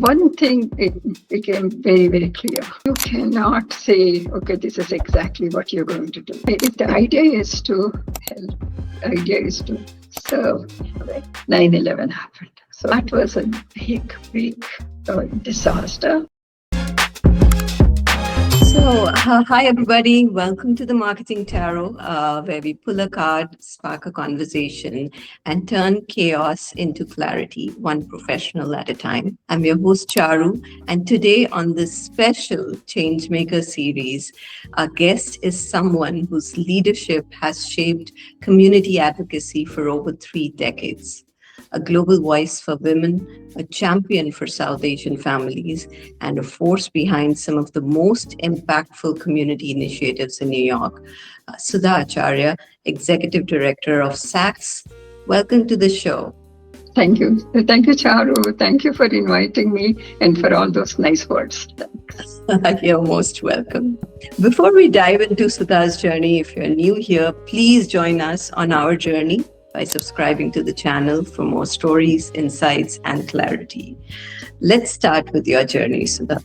one thing it became very, very clear. You cannot say, okay, this is exactly what you're going to do. If the idea is to help, the idea is to serve, 9/11 happened. So that was a big, big disaster. So, hi everybody. Welcome to the Marketing Tarot, where we pull a card, spark a conversation, and turn chaos into clarity, one professional at a time. I'm your host, Charu, and today on this special Changemaker series, our guest is someone whose leadership has shaped community advocacy for over 3 decades. A global voice for women, a champion for South Asian families, and a force behind some of the most impactful community initiatives in New York. Sudha Acharya, Executive Director of SACS. Welcome to the show. Thank you. Thank you, Charu. Thank you for inviting me and for all those nice words. Thanks. You're most welcome. Before we dive into Sudha's journey, if you're new here, please join us on our journey by subscribing to the channel for more stories, insights, and clarity. Let's start with your journey, Sudha.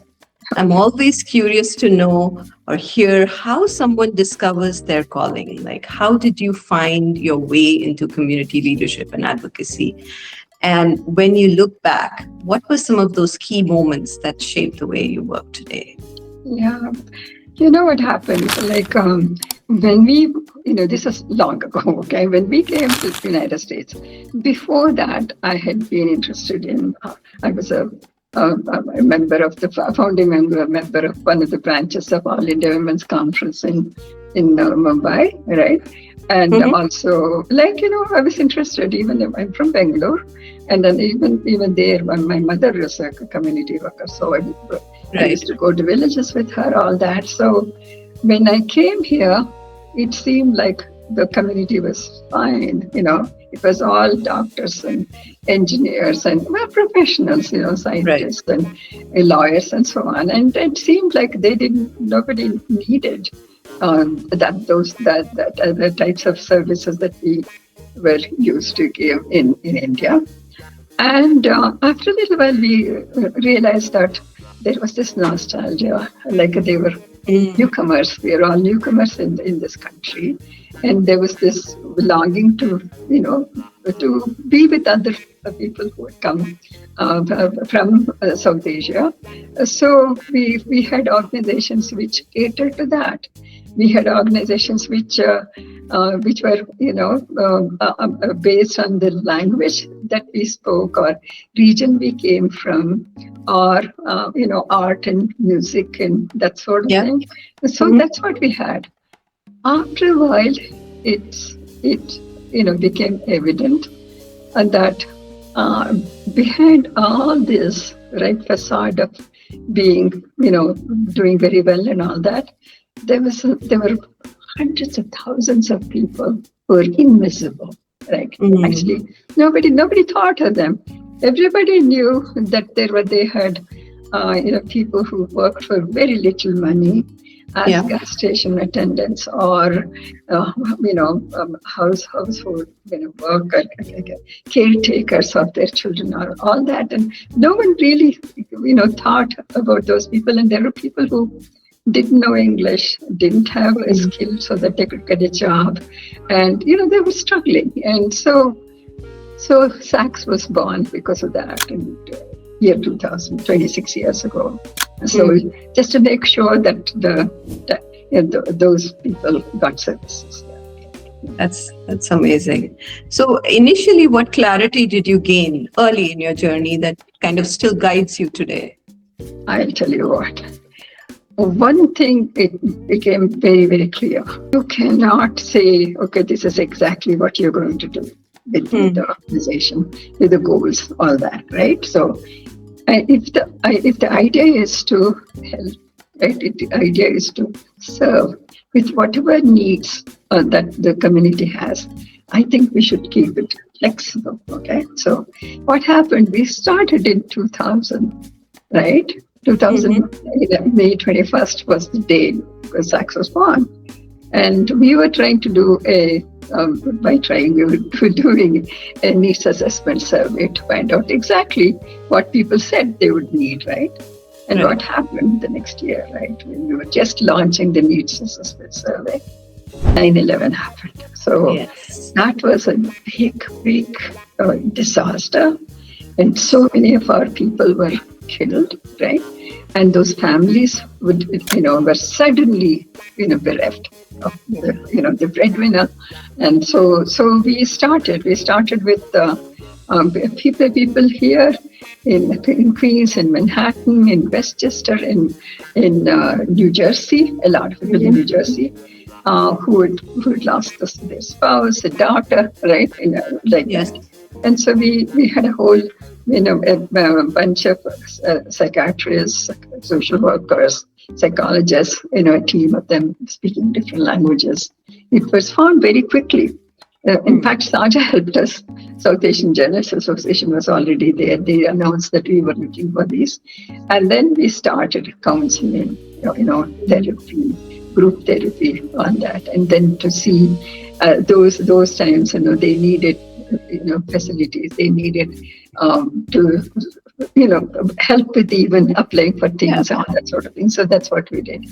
I'm always curious to know or hear how someone discovers their calling. Like, how did you find your way into community leadership and advocacy? And when you look back, what were some of those key moments that shaped the way you work today? Yeah. You know what happened? When we, this is long ago, okay? When we came to the United States, before that, I had been interested in, I was a member of the founding member of one of the branches of All India Women's Conference in Mumbai, right? And also, I was interested, even if I'm from Bangalore, and then even there, when my mother was a community worker, so I used to go to villages with her, all that. So when I came here, it seemed like the community was fine, It was all doctors and engineers and professionals, scientists and lawyers and so on. And it seemed like nobody needed that other types of services that we were used to give in India. And after a little while, we realized that there was this nostalgia, like they were newcomers. We are all newcomers in this country, and there was this longing to be with other people who had come from South Asia. So we had organizations which catered to that. We had organizations which were, based on the language that we spoke or region we came from, or art and music and that sort of thing. So that's what we had. After a while, it became evident that behind all this facade of being doing very well and all that, there were hundreds of thousands of people who were invisible. Actually, nobody thought of them. Everybody knew that they had people who worked for very little money as gas station attendants or household work, caretakers of their children or all that, and no one really thought about those people. And there were people who didn't know English, didn't have a skill so that they could get a job, and they were struggling. And so SACS was born because of that in year 2000, 26 years ago. So just to make sure that those people got services. That's amazing. So initially, what clarity did you gain early in your journey that kind of still guides you today? I'll tell you what. One thing, it became very, very clear. You cannot say, okay, this is exactly what you're going to do with the organization, with the goals, all that, right? So if the idea is to help, right, if the idea is to serve with whatever needs that the community has, I think we should keep it flexible, okay? So what happened, we started in 2000, right? 2000, May 21st was the day because SACS was born. And we were trying to do a by trying, we were doing a needs assessment survey to find out exactly what people said they would need, right? And Right. what happened the next year, right? When we were just launching the needs assessment survey, 9/11 happened. So Yes. that was a big disaster. And so many of our people were killed, right? And those families were suddenly, bereft of the breadwinner. And so we started with people here in Queens, in Manhattan, in Westchester, in New Jersey, a lot of people in New Jersey, who had lost their spouse, a daughter, right? Like Yes. that. And so we had a whole, a bunch of psychiatrists, social workers, psychologists, a team of them speaking different languages. It was found very quickly. In fact, SAJA helped us. South Asian Journalists Association was already there. They announced that we were looking for these. And then we started counseling, therapy, group therapy on that. And then to see those times, they needed, facilities. They needed to, help with even applying for things and all that sort of thing. So that's what we did.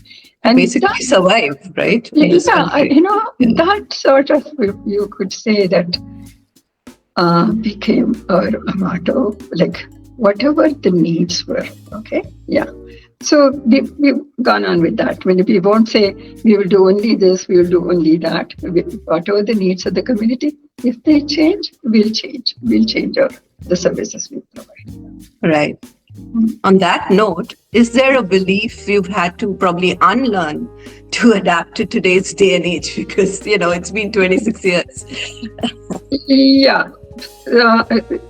And Basically survive, right? in this country. that sort of, you could say that became our motto, like whatever the needs were. Okay. Yeah. So we've gone on with that. We won't say we will do only this, we will do only that. Whatever the needs of the community, if they change, we'll change. We'll change the services we provide. Right. On that note, is there a belief you've had to probably unlearn to adapt to today's day and age? Because, it's been 26 years. Yeah,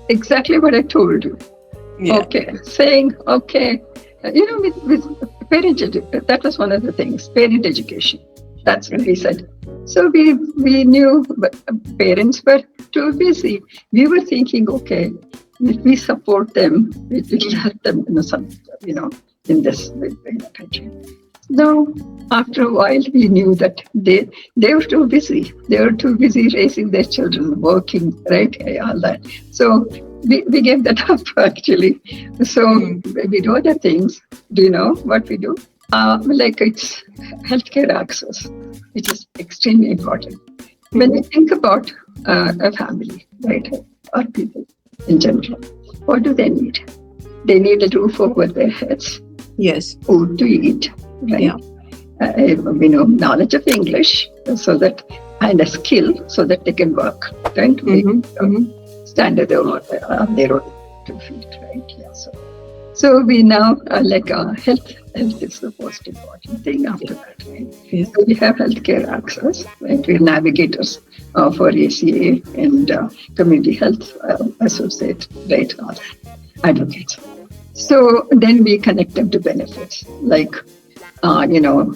exactly what I told you. Yeah. Okay, saying, okay, with parent education, that was one of the things, parent education. That's what we said. So we knew parents were too busy. We were thinking, okay, if we support them, it will help them in this country. Now, after a while, we knew that they were too busy. They were too busy raising their children, working, right, all that. So we gave that up, actually. So we do other things. Do you know what we do? Like it's healthcare access, which is extremely important. When we think about a family, right, or people in general, what do they need? They need a roof over their heads, Yes. food to eat, right? Yeah. Knowledge of English, so that, and a skill so that they can work, right? Stand on their own 2 feet, right? Yeah. So we now health is the most important thing after that, right? Yes. So we have healthcare access, right? We're navigators for ACA and community health associate, right? All that, advocates. So then we connect them to benefits like,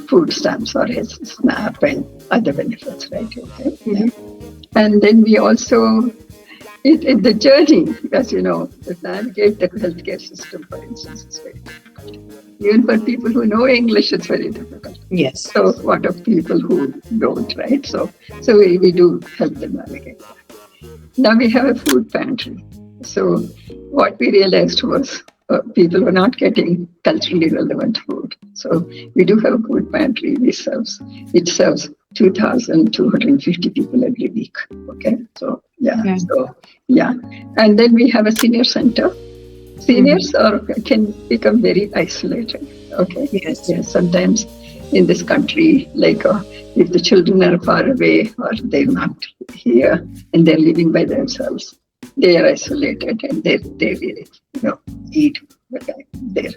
food stamps or his SNAP and other benefits, right? Okay. Yeah. And then we also, in the journey, as you know, to navigate the healthcare system, for instance, is very difficult. Even for people who know English, it's very difficult. Yes. So what of people who don't, right? So we do help them navigate that. Now we have a food pantry. So what we realized was people were not getting culturally relevant food. So we do have a food pantry. It serves 2,250 people every week. Okay. So yeah. And then we have a senior center. Seniors can become very isolated. Okay. Yes. Sometimes in this country, like if the children are far away or they're not here and they're living by themselves, they are isolated and they really, need their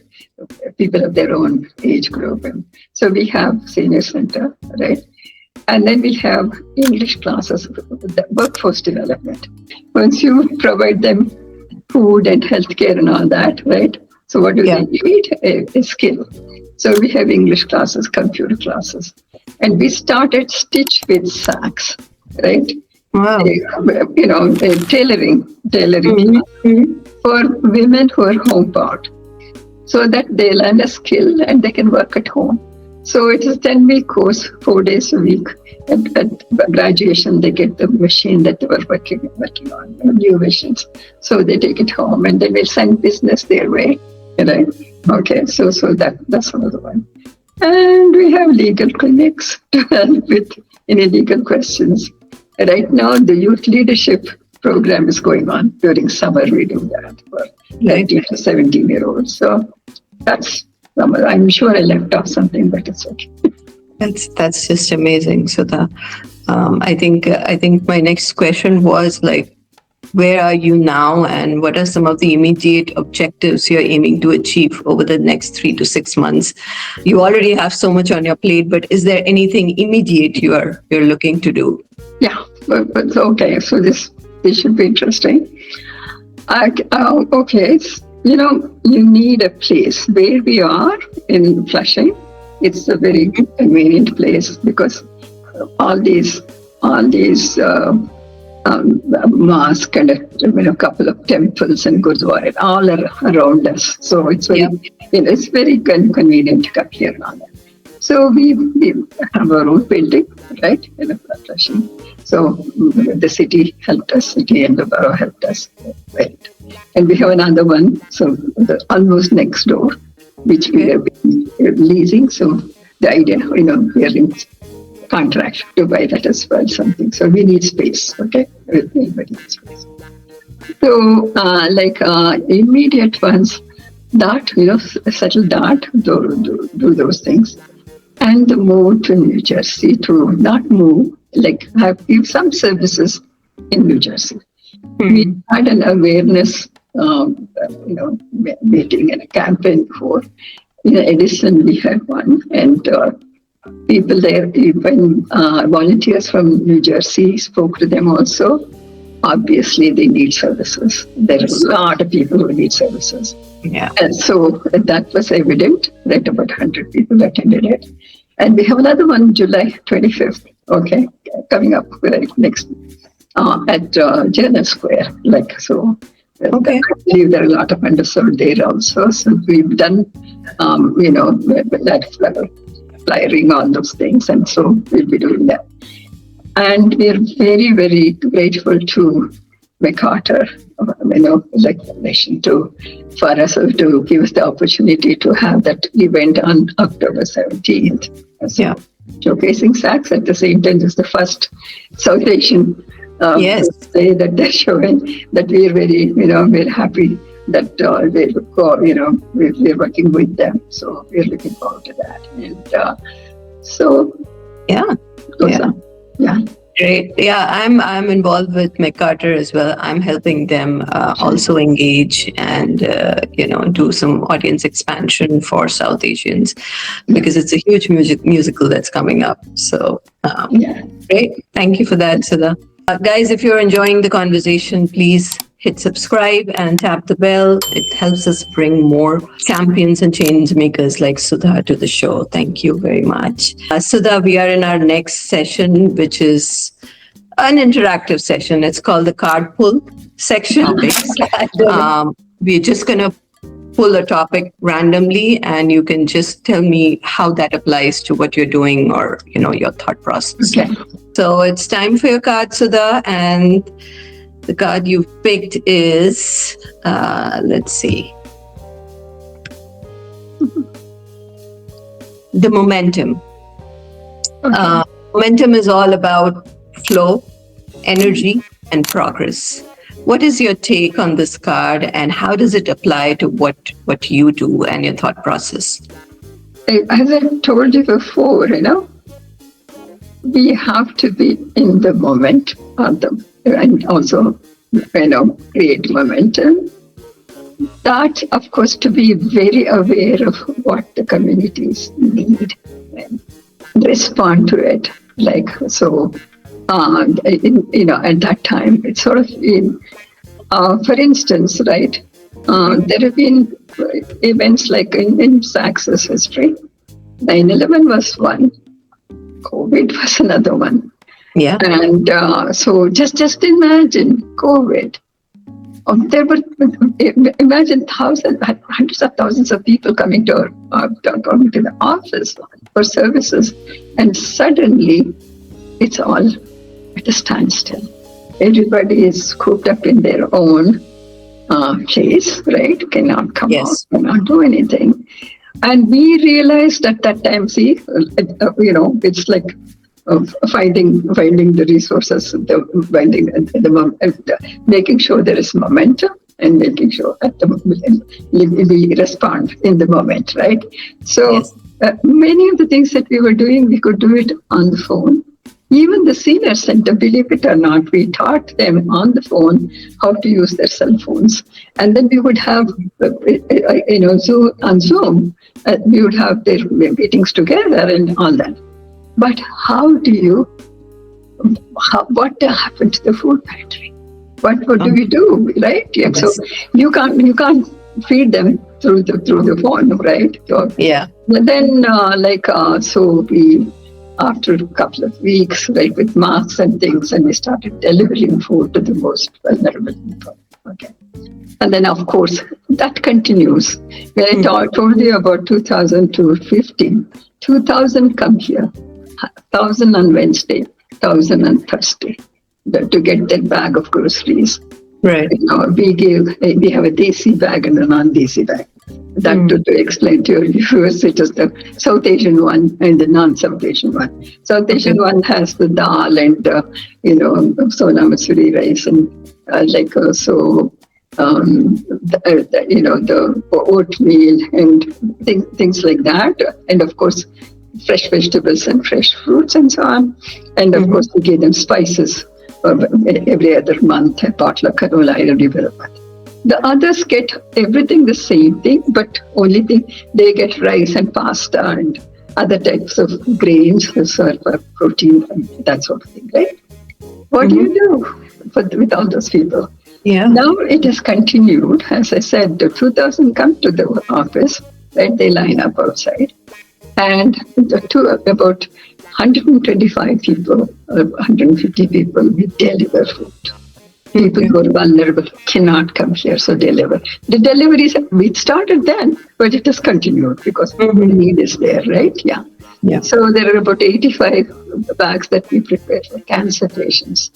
people of their own age group. And so we have senior center, right? And then we have English classes, the workforce development. Once you provide them food and healthcare and all that, right? So what do they need? A skill. So we have English classes, computer classes. And we started Stitch with Saks, right? Wow. Tailoring for women who are homebound, so that they learn a skill and they can work at home. So it is a 10-week course, 4 days a week. At graduation, they get the machine that they were working on, new machines. So they take it home and they will send business their way. Right? Okay, so that's another one. And we have legal clinics to help with any legal questions. Right now, the youth leadership program is going on. During summer, we do that for 19 to 17-year-olds. So that's, I'm sure I left off something, but it's okay. That's just amazing, Sudha. I think my next question was like, where are you now, and what are some of the immediate objectives you're aiming to achieve over the next 3 to 6 months? You already have so much on your plate, but is there anything immediate you're looking to do? Yeah, but okay. So this should be interesting. Okay, it's, you need a place. Where we are in Flushing, it's a very convenient place because all these mosque and a couple of temples and gurdwara all are around us. So it's very, it's very convenient to come here now. So we have our own building, right, in Flushing. So the city helped us, city and the borough helped us. Right. And we have another one, so almost next door, which we are leasing. So the idea, we are in contract to buy that as well, something. So we need space, okay? Everybody needs space. So, immediate ones, that, settle that, do those things. And move to New Jersey to not move, give some services in New Jersey. Mm-hmm. We had an awareness, meeting and a campaign before. In Edison, we had one, and people there, even volunteers from New Jersey, spoke to them also. Obviously, they need services. There are a lot of people who need services. Yeah. And so that was evident, right? About 100 people attended it. And we have another one, July 25th, okay, coming up next at Journal Square. Okay. I believe there are a lot of underserved there also. So we've done, that flyering, all those things. And so we'll be doing that. And we're very, very grateful to MacArthur, Foundation for us to give us the opportunity to have that event on October 17th. So showcasing SACS at the same time is the first South Asian say that they're showing that we're very, we're happy that they would go, we're working with them. So we're looking forward to that. And Great. Yeah, I'm involved with MacArthur as well. I'm helping them also engage and do some audience expansion for South Asians because it's a huge musical that's coming up. So great. Thank you for that, Sudha. Guys, if you're enjoying the conversation, please hit subscribe and tap the bell. It helps us bring more champions and change makers like Sudha to the show. Thank you very much. Sudha, we are in our next session, which is an interactive session. It's called the card pull section. We're just going to pull a topic randomly and you can just tell me how that applies to what you're doing or, your thought process. Okay. So it's time for your card, Sudha, and the card you've picked is, let's see, the momentum. Okay. Momentum is all about flow, energy, and progress. What is your take on this card and how does it apply to what you do and your thought process? As I told you before, we have to be in the moment of them and also, create momentum. That, of course, to be very aware of what the communities need and respond to it. At that time, it's sort of been, for instance, right, there have been events like in SACS's history. 9/11 was one. COVID was another one. Yeah. And so just imagine COVID There were, imagine hundreds of thousands of people coming to coming to the office for services, and suddenly it's all at a standstill. Everybody is cooped up in their own place, right? Cannot come out, cannot do anything. And we realized at that time, it's like finding the resources, making sure there is momentum, and making sure we respond in the moment, right? So many of the things that we were doing, we could do it on the phone. Even the senior center, believe it or not, we taught them on the phone how to use their cell phones. And then we would have, Zoom, we would have their meetings together and all that. But what happened to the food pantry? What do we do, right? Yeah, so you can't feed them through the phone, right? So, but then, so we, after a couple of weeks, like with masks and things, and we started delivering food to the most vulnerable people. Okay. And then, of course, that continues. When I told you about 2,000 to 15, 2,000 come here, 1,000 on Wednesday, 1,000 on Thursday, to get their bag of groceries. Right. We have a desi bag and a non-desi bag. That to explain to your viewers, it is the South Asian one and the non-South Asian one. South Asian one has the dal and Sona Masuri rice and the oatmeal and things like that, and of course fresh vegetables and fresh fruits and so on. And of course we give them spices every other month, a potluck canola every other month. The others get everything the same thing, but only thing they get rice and pasta and other types of grains for protein and that sort of thing, right? What do you do with all those people? Yeah. Now it has continued. As I said, the 2,000 come to the office, right? They line up outside, and about 125 people or 150 people, we deliver food. People who are vulnerable cannot come here, so deliver. The deliveries, we started then, but it has continued because the need is there, right? Yeah. So there are about 85 bags that we prepare for cancer patients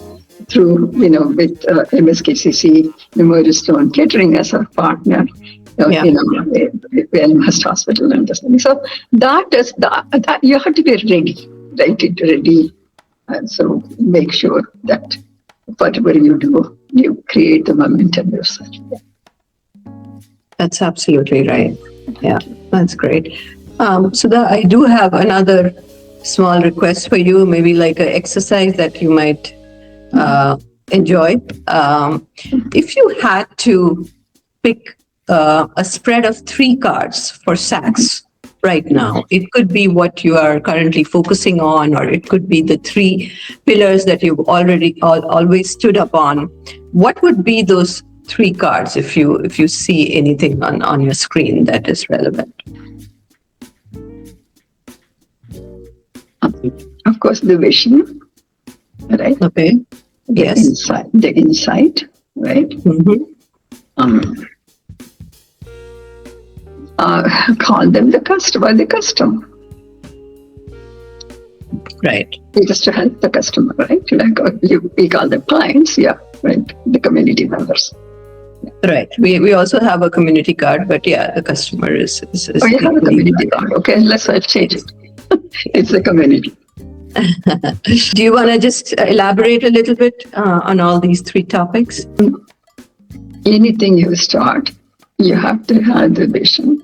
through, with MSKCC, Memorial Sloan Kettering as our partner, Elmhurst Hospital and this thing. So that you have to be ready, ready. And so make sure that whatever you do, you create the momentum yourself. That's absolutely right. Yeah, that's great. Sudha, I do have another small request for you, maybe like an exercise that you might enjoy. If you had to pick a spread of 3 cards for SACS right now, it could be what you are currently focusing on, or it could be the 3 pillars that you've always stood up on. What would be those 3 cards if you see anything on your screen that is relevant? Of course, the vision, right? Okay. Yes. The insight, right? Call them the customer. Right. Just to help the customer, right? We call them clients, right? The community members. Right. We also have a community card, but the customer is Oh, you have a community card. Okay, let's change it. It's the community. Do you want to just elaborate a little bit on all these 3 topics? Anything you start, you have to have the vision,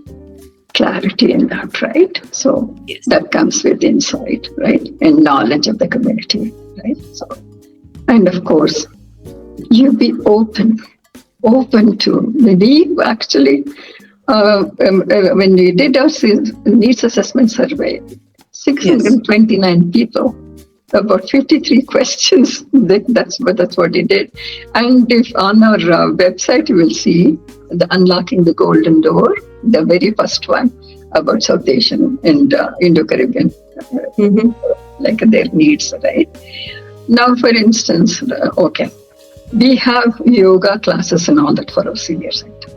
clarity in that, right? So that comes with insight, right? And knowledge of the community, right? So, and of course, you be open to, we actually, when we did our needs assessment survey, 629 people, about 53 questions. That's what we did. And if on our website, you will see the Unlocking the Golden Door, the very first one about South Asian and Indo-Caribbean, like their needs, right? Now, for instance, We have yoga classes and all that for our senior center.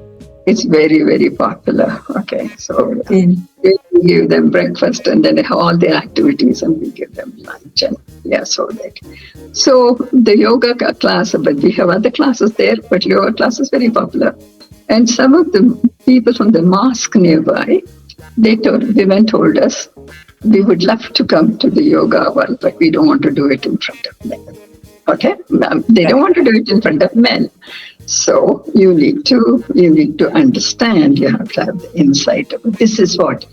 It's very, very popular. Okay, so we give them breakfast and then they have all their activities and we give them lunch and so that. So the yoga class, but we have other classes there, but yoga class is very popular. And some of the people from the mosque nearby, women told us, we would love to come to the yoga hour, but we don't want to do it in front of men. Okay, they don't want to do it in front of men. So you need to understand. You have to have the insight of this is what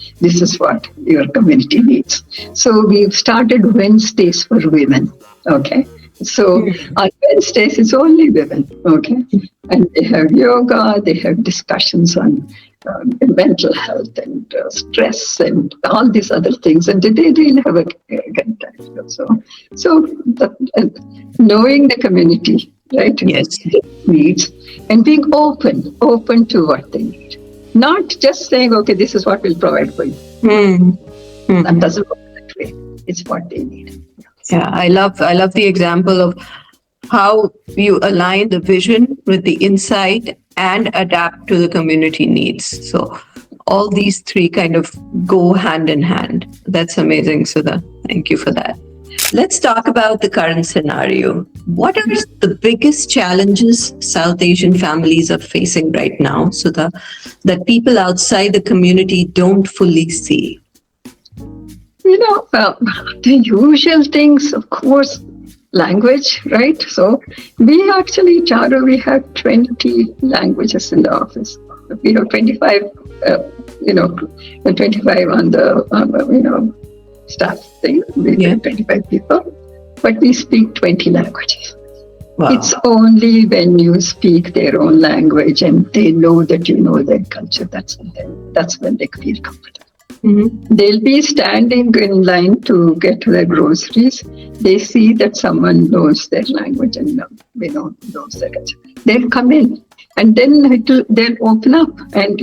your community needs. So we've started Wednesdays for women. Okay, so on Wednesdays it's only women. Okay, and they have yoga. They have discussions on mental health and stress and all these other things, and they really have a good time. So knowing the community, right? Yes. Needs and being open to what they need, not just saying, okay, this is what we'll provide for you. That doesn't work that way. It's what they need. Yeah, I love the example of how you align the vision with the insight and adapt to the community needs. So all these three kind of go hand in hand. That's amazing, Sudha. Thank you for that. Let's talk about the current scenario. What are the biggest challenges South Asian families are facing right now, Sudha, that people outside the community don't fully see? The usual things, of course, language, right? So we actually, Charu, we have 20 languages in the office. We have 25, 25 on the, staff thing. We have 25 people, but we speak 20 languages. Wow. It's only when you speak their own language and they know that you know their culture, that's when they feel comfortable. They'll be standing in line to get their groceries. They see that someone knows their language and knows their culture. They'll come in and then they'll open up. And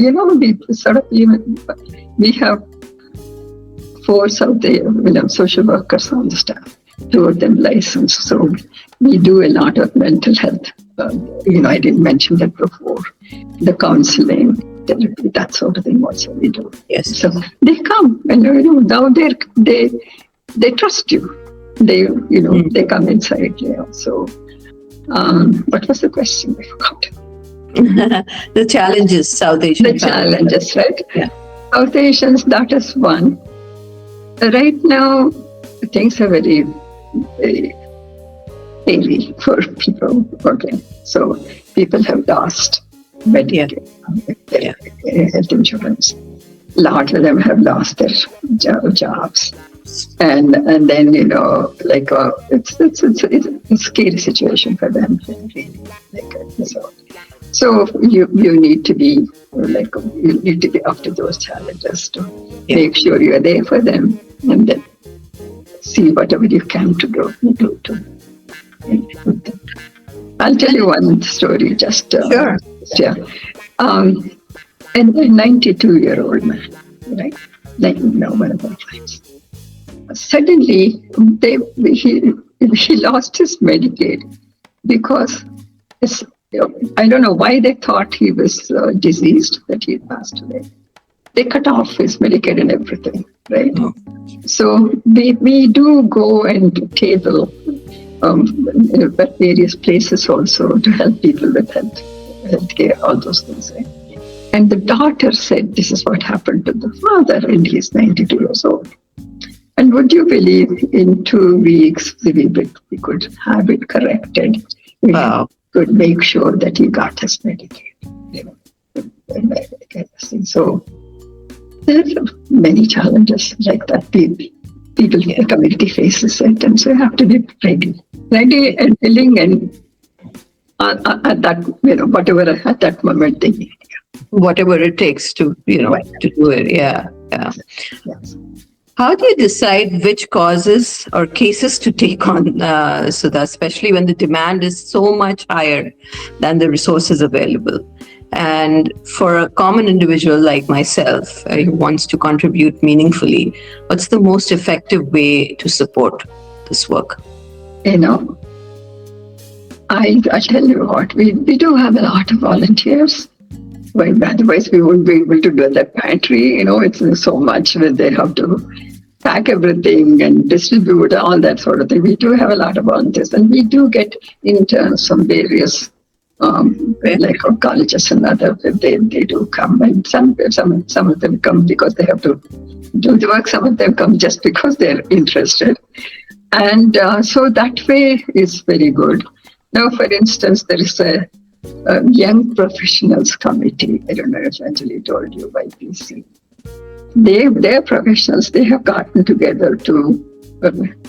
we have 4 social workers on the staff, 2 of them licensed. So we do a lot of mental health. I didn't mention that before. The counseling, therapy, that sort of thing also we do. Yes. So they come and now they trust you. They come inside. So what was the question? I forgot. The challenges South Asian. The challenges, right? Yeah. South Asians, that is one. Right now, things are very, very heavy for people. Okay, so people have lost Medicaid, health insurance. A lot of them have lost their jobs, and then it's a scary situation for them. Really, so you need to be up to those challenges to make sure you are there for them, and then see whatever you can to do to. I'll tell you one story. Just sure. Yeah. And a 92-year-old man, right? One of our clients. Suddenly, he lost his Medicaid because I don't know why they thought he was diseased, that he had passed away. They cut off his Medicaid and everything, right? Oh. So we do go and table at various places also to help people with healthcare, all those things, right? And the daughter said, this is what happened to the father, and he's 92 years old. And would you believe, in 2 weeks, we could have it corrected. Wow. Could make sure that he got his Medicaid. So there are many challenges like that. People in the community faces it, and so you have to be ready and willing, and at that, whatever at that moment they need. Whatever it takes to, to do it. Yeah. Yes. How do you decide which causes or cases to take on, Sudha, especially when the demand is so much higher than the resources available? And for a common individual like myself who wants to contribute meaningfully, what's the most effective way to support this work? I tell you what, we do have a lot of volunteers. Well, otherwise we wouldn't be able to do the pantry. It's so much that they have to pack everything and distribute all that sort of thing. We do have a lot of volunteers, and we do get interns from various like colleges and other. They do come, and some of them come because they have to do the work. Some of them come just because they're interested, and so that way is very good. Now, for instance, there is a Young Professionals Committee. I don't know if Anjali told you, by PC. They're professionals. They have gotten together to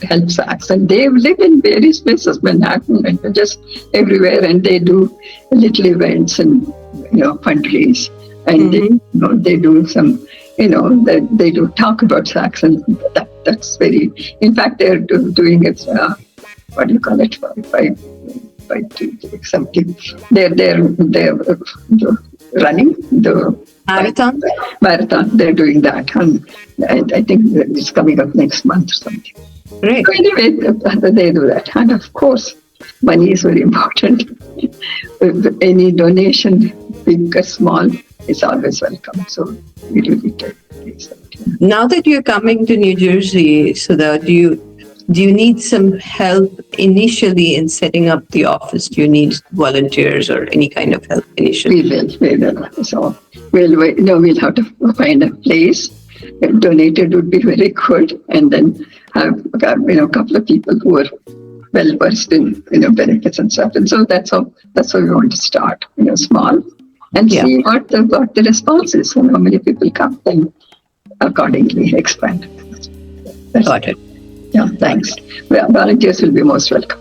help SACS, and they live in various places, Manhattan and just everywhere, and they do little events and fundraise, and they do some they do talk about SACS, and that's very. In fact, they're doing it. What do you call it? By something. They're running the marathon. They're doing that, and I think it's coming up next month or something. Right. So anyway, they do that, and of course, money is very important. Any donation, big or small, is always welcome. So we do it. Now that you're coming to New Jersey, Sudha, do you need some help initially in setting up the office? Do you need volunteers or any kind of help initially? We will. So we'll have to find a place. Donated would be very good, and then have a couple of people who are well versed in benefits and stuff. And so that's how we want to start. Small, and see what the response is, and how many people come, then accordingly expand. Got it. Yeah, thanks. Volunteers will be most welcome.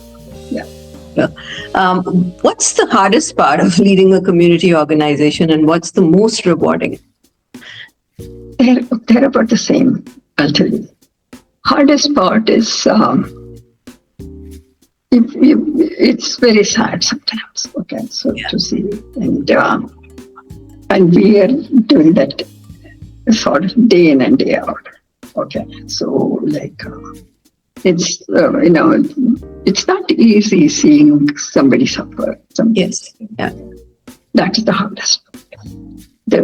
Yeah. What's the hardest part of leading a community organization, and what's the most rewarding? They're about the same, I'll tell you. Hardest part is it's very sad sometimes. Okay, so to see, and we are doing that sort of day in and day out. Okay, so it's it's not easy seeing somebody suffer. Yes, yeah, that is the hardest. The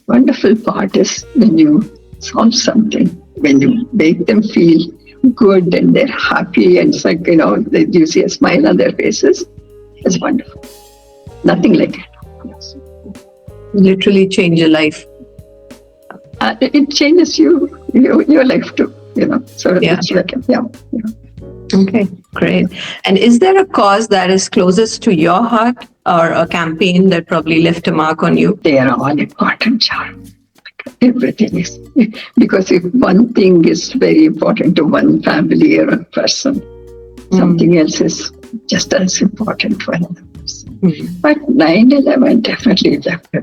wonderful part is when you solve something, when you make them feel good and they're happy, and it's like you see a smile on their faces. It's wonderful. Nothing like it. Yes. Literally change your life. It changes your life too. So it's Okay, great. And is there a cause that is closest to your heart, or a campaign that probably left a mark on you? They are all important, Char. Everything is. Because if one thing is very important to one family or a person, something else is just as important for another person. But 9/11 definitely left a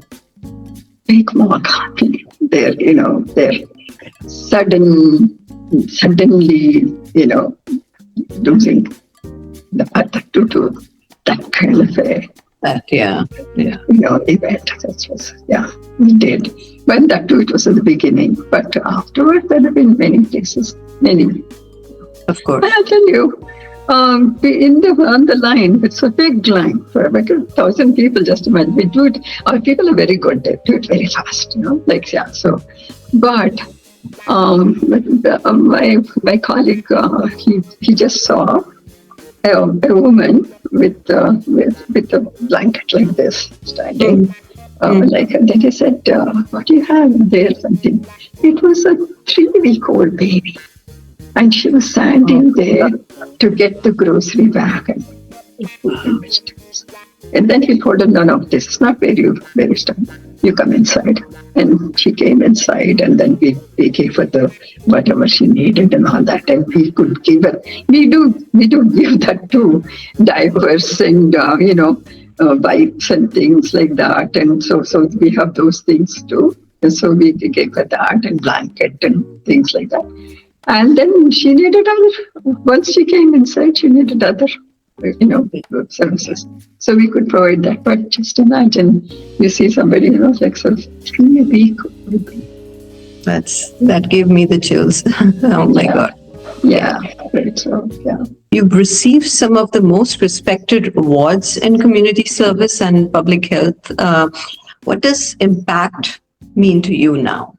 big mark on me. They're suddenly, losing the other to that kind of a event. That was, we did. But that too, it was at the beginning. But afterward, there have been many cases, many. Of course. I'll tell you, on the line, it's a big line for like 1,000 people. Just imagine, we do it. Our people are very good. They do it very fast. So, but. My colleague, he just saw a woman with a blanket like this standing, and then he said, "What do you have there?" Something. It was a 3-week-old baby, and she was standing there to get the grocery bag and food and vegetables. And then he told her, "No, this is not where you stand. You come inside." And she came inside, and then we gave her the whatever she needed and all that, and we could give her. We do give that to diapers and wipes and things like that, and so we have those things too. And so we gave her that and blanket and things like that. And then she needed other. Once she came inside, she needed other. Services. So we could provide that. But just imagine, you see somebody, like sort of 3 week. That gave me the chills. Oh my God. Yeah, right. So, yeah. You've received some of the most respected awards in community service and public health. What does impact mean to you now?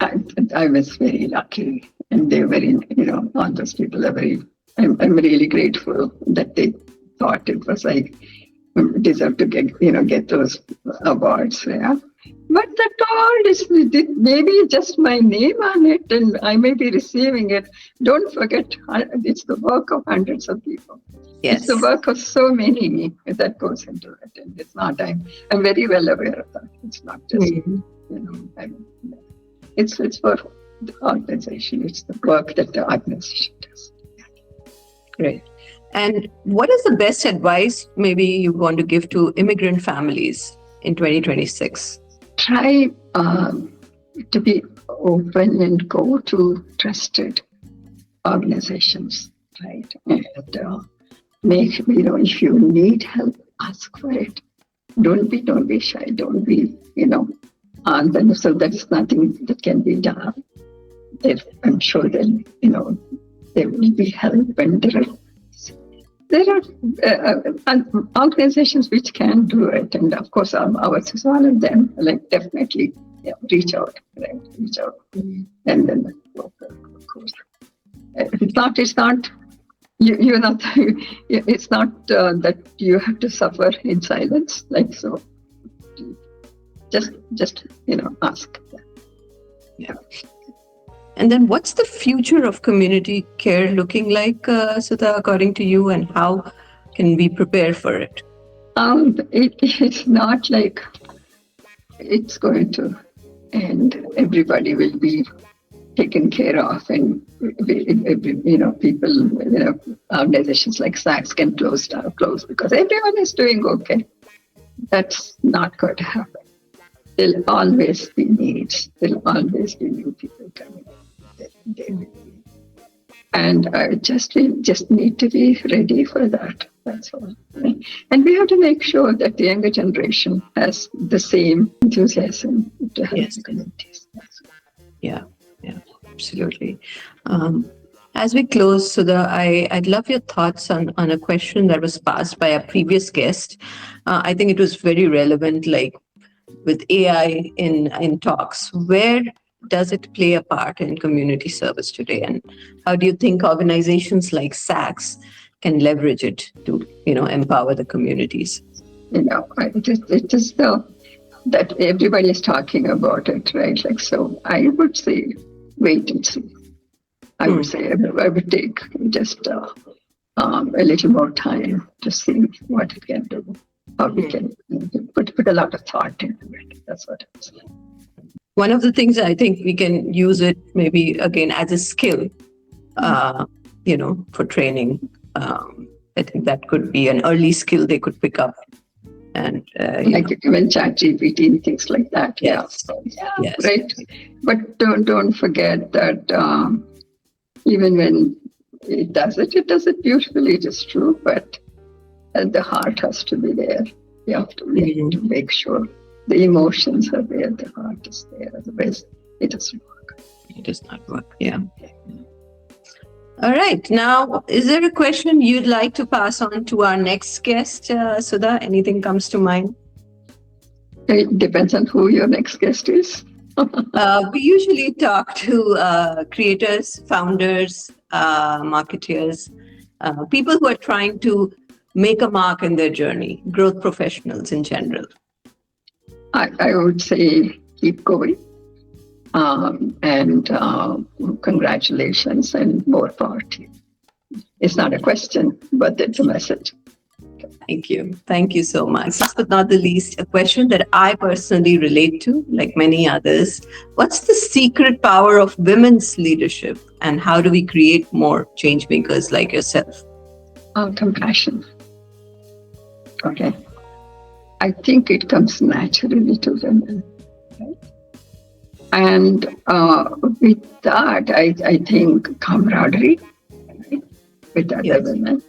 I, I was very lucky, and they're very, all those people are very, I'm really grateful that they thought it was like, deserve to get those awards. Yeah. But that award is maybe just my name on it, and I may be receiving it. Don't forget, it's the work of hundreds of people. Yes. It's the work of so many that goes into it, and it's not. I'm very well aware of that. It's not just it's for the organization. It's the work that the organization does. Great. And what is the best advice maybe you want to give to immigrant families in 2026? Try to be open and go to trusted organizations, right? And make, if you need help, ask for it. Don't be shy. Don't be, so there is nothing that can be done. I'm sure that, there will be help, and there are organizations which can do it, and of course ours is one of them. Like, definitely, reach out, right? Reach out, and then of course, it's not. You're not. It's not that you have to suffer in silence. Like, so, just ask. Yeah. And then what's the future of community care looking like, Sudha, according to you, and how can we prepare for it? It's not like it's going to end. Everybody will be taken care of, and people, organizations like SACS can close because everyone is doing okay. That's not going to happen. There'll always be needs. There'll always be new people coming. There will be. And we just need to be ready for that. That's all. And we have to make sure that the younger generation has the same enthusiasm to help the communities. Yeah, absolutely. As we close, Sudha, I'd love your thoughts on a question that was passed by a previous guest. I think it was very relevant, like with AI in talks. Where does it play a part in community service today? And how do you think organizations like SACS can leverage it to, empower the communities? It is that everybody is talking about it, right? Like, so I would say, wait and see. I would say I would take just a little more time to see what it can do, how we can put a lot of thought into it. That's what I'm saying. One of the things I think we can use it maybe again as a skill, for training. I think that could be an early skill they could pick up. And like even ChatGPT and things like that. Yes. Yes. Right. But don't forget that even when it does it beautifully. It is true, but the heart has to be there. You have to make sure the emotions are there, the heart is there. Otherwise, it doesn't work. It does not work. Yeah. All right. Now, is there a question you'd like to pass on to our next guest, Sudha? Anything comes to mind? It depends on who your next guest is. We usually talk to creators, founders, marketeers, people who are trying to make a mark in their journey, growth professionals in general. I would say keep going. And congratulations and more power to you. It's not a question, but it's a message. Thank you. Thank you so much. Last but not the least, a question that I personally relate to, like many others. What's the secret power of women's leadership, and how do we create more change makers like yourself? Compassion. Okay. I think it comes naturally to women. Right? And with that, I think camaraderie, right? With other women.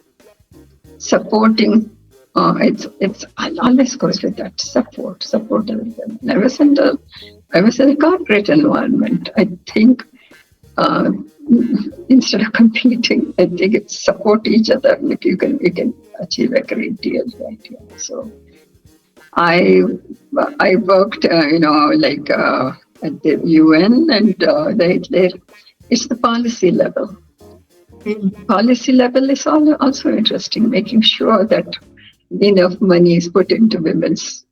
Supporting, I'll always go with that, support other women. I was in a corporate environment. I think instead of competing, I think it's support each other. Like you can achieve a great deal, right? Yeah. So I worked, at the UN, and they it's the policy level. Policy level is also interesting, making sure that enough money is put into women's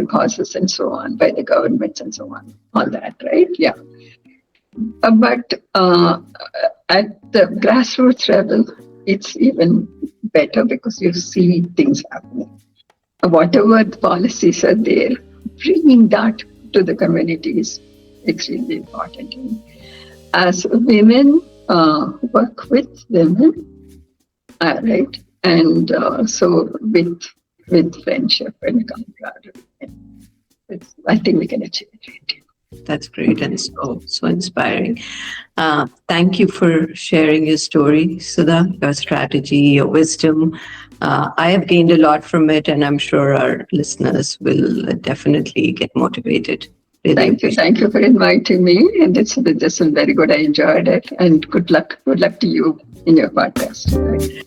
causes and so on by the governments and so on. All that, right? Yeah. But at the grassroots level, it's even better because you see things happening. Whatever the policies are there, bringing that to the community is extremely important. As women work with women, right? And so with friendship and camaraderie, I think we can achieve it. That's great and so inspiring. Thank you for sharing your story, Sudha, your strategy, your wisdom. I have gained a lot from it, and I'm sure our listeners will definitely get motivated. Really Thank you for inviting me, and it's been very good. I enjoyed it, and good luck to you in your podcast. Right?